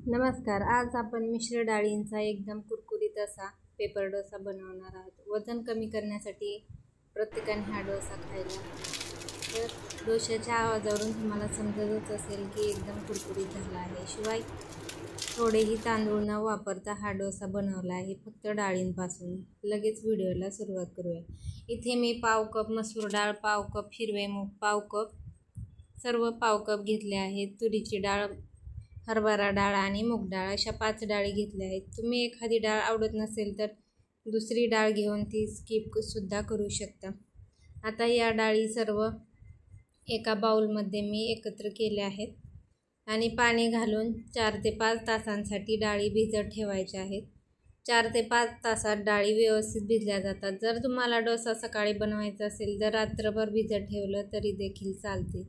नमस्कार. आज आपण मिश्र डाळींचा एकदम कुरकुरीत असा पेपर डोसा बनवणार आहोत. वजन कमी करण्यासाठी प्रत्येकाने हा डोसा खायला. तर डोशाच्या आवाजावरून तुम्हाला समजतच असेल की एकदम कुरकुरीत झाला आहे. शिवाय थोडेही तांदूळ न वापरता हा डोसा बनवला आहे फक्त डाळींपासून. लगेच व्हिडिओला सुरुवात करूया. इथे मी पाव कप मसूर डाळ, पाव कप हिरवे मूग, पाव कप पाव कप घेतले आहेत. तुरीची डाळ, हरभरा डाळ आणि मूग डाळ अशा 5 डाळी घेतल्या आहेत. तुम्ही एखादी डाळ आवडत नसेल तर दुसरी डाळ घेऊन ती स्किप सुद्धा करू शकता. आता या डाळी सर्व एका बाउलमध्ये मी एकत्र केल्या आहेत आणि पाणी घालून 4 ते 5 तासांसाठी डाळी भिजत ठेवायच्या आहेत. 4 ते 5 तासात डाळी व्यवस्थित भिजल्या जातात. जर तुम्हाला डोसा सकाळी बनवायचा असेल तर रात्रभर भिजत ठेवलं तरी देखील चालते.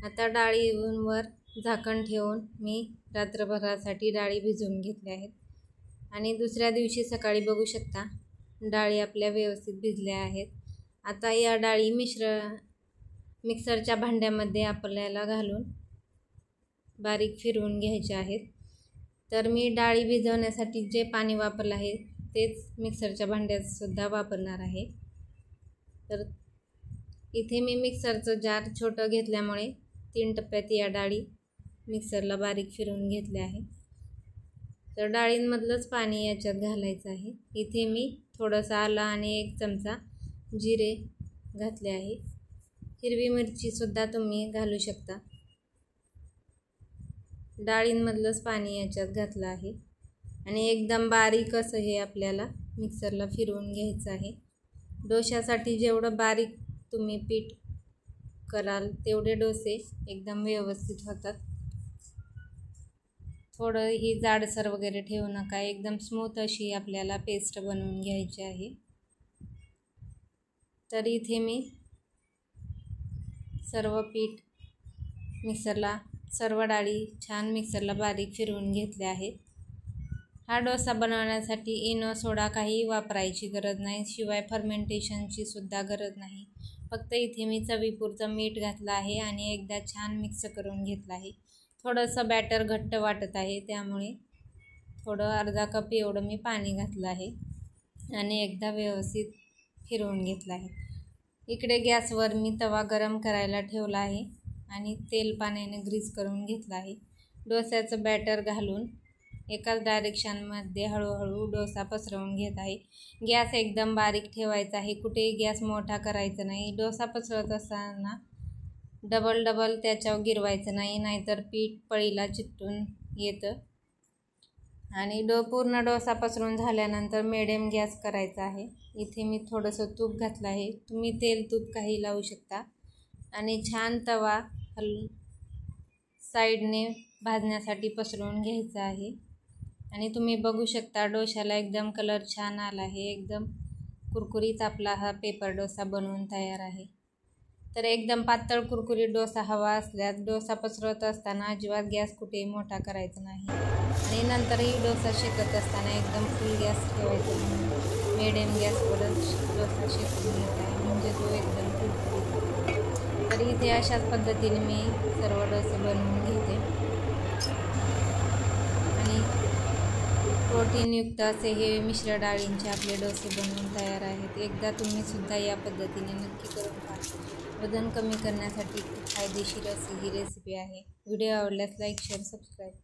आता डाळींवर झाकण ठेवून मी रात्रभरासाठी डाळी भिजवून घेतल्या आहेत आणि दुसऱ्या दिवशी सकाळी बघू शकता डाळी आपल्या व्यवस्थित भिजल्या आहेत. आता या डाळी मिक्सरच्या भांड्यामध्ये आपल्याला घालून बारीक फिरवून घ्यायचे आहेत. तर मी डाळी भिजवण्यासाठी जे पाणी वापरलं आहे तेच मिक्सरच्या भांड्यात सुद्धा वापरणार आहे. तर इथे मी मिक्सरचं जार छोटं घेतल्यामुळे 3 टप्प्यात या डाळी मिक्सरला बारीक फिरवून घेतले आहे. तर डाळींमधलंच पाणी याच्यात घालायचं आहे. इथे मी थोडंसं आलं आणि 1 चमचा जिरे घातले आहे. हिरवी मिरचीसुद्धा तुम्ही घालू शकता. डाळींमधलंच पाणी याच्यात घातलं आहे आणि एकदम बारीक असं हे आपल्याला मिक्सरला फिरवून घ्यायचं आहे. डोशासाठी जेवढं बारीक तुम्ही पीठ कराल तेवढे डोसे एकदम व्यवस्थित होतात. थोडं ही जाडसर वगैरे ठेवू नका. एकदम स्मूथ अशी आपल्याला पेस्ट बनवून घ्यायची आहे. तर इथे मी सर्व डाळी छान मिक्सरला बारीक फिरवून घेतल्या आहेत. हा डोसा बनवण्यासाठी इनो, सोडा काही वापरायची गरज नाही. शिवाय फर्मेंटेशनची सुद्धा गरज नाही. फक्त इथे मी चवीपुरतं मीठ घातलं आहे आणि एकदा छान मिक्स करून घेतलं आहे. थोडंसं बॅटर घट्ट वाटत आहे त्यामुळे थोडं अर्धा कप एवढं मी पाणी घातलं आहे आणि एकदा व्यवस्थित फिरवून घेतलं आहे. इकडे गॅसवर मी तवा गरम करायला ठेवला आहे आणि तेल पाण्याने ग्रीस करून घेतलं आहे. डोस्याचं बॅटर घालून एकाच डायरेक्शनमध्ये हळूहळू डोसा पसरवून घेत आहे. गॅस एकदम बारीक ठेवायचा आहे. कुठेही गॅस मोठा करायचा नाही. डोसा पसरवत असताना डबल त्याच्यावर गिरवायचं नाही, नाहीतर पीठ पळीला चिकटून येतं. आणि पूर्ण डोसा पसरून झाल्यानंतर मिडियम गॅस करायचा आहे. इथे मी थोडंसं तूप घातलं आहे. तुम्ही तेल तूप काही लावू शकता आणि छान तवा साईडने भाजण्यासाठी पसरवून घ्यायचा आहे. आणि तुम्ही बघू शकता डोशाला एकदम कलर छान आला आहे. एकदम कुरकुरीत आपला हा पेपर डोसा बनवून तयार आहे. तर एकदम पातळ कुरकुरीत डोसा हवा असल्यास डोसा पसरवत असताना अजिबात गॅस कुठेही मोठा करायचा नाही आणि नंतरही डोसा शेकत असताना एकदम फुल गॅस ठेवायचा नाही. मिडियम गॅसवरच डोसा शेकून घेत आहे म्हणजे तो एकदम कुरकुरीत. तर इथे अशाच पद्धतीने मी सर्व डोसे बनवून घेते आणि प्रोटीनयुक्त असे हे मिश्र डाळींचे आपले डोसे बनवून तयार आहेत. एकदा तुम्ही सुद्धा या पद्धतीने नक्की करून पहा. वजन कमी करण्यासाठी खूप फायदेशीर अशी ही रेसिपी आहे. व्हिडिओ आवडल्यास लाईक, शेअर, सबस्क्राईब.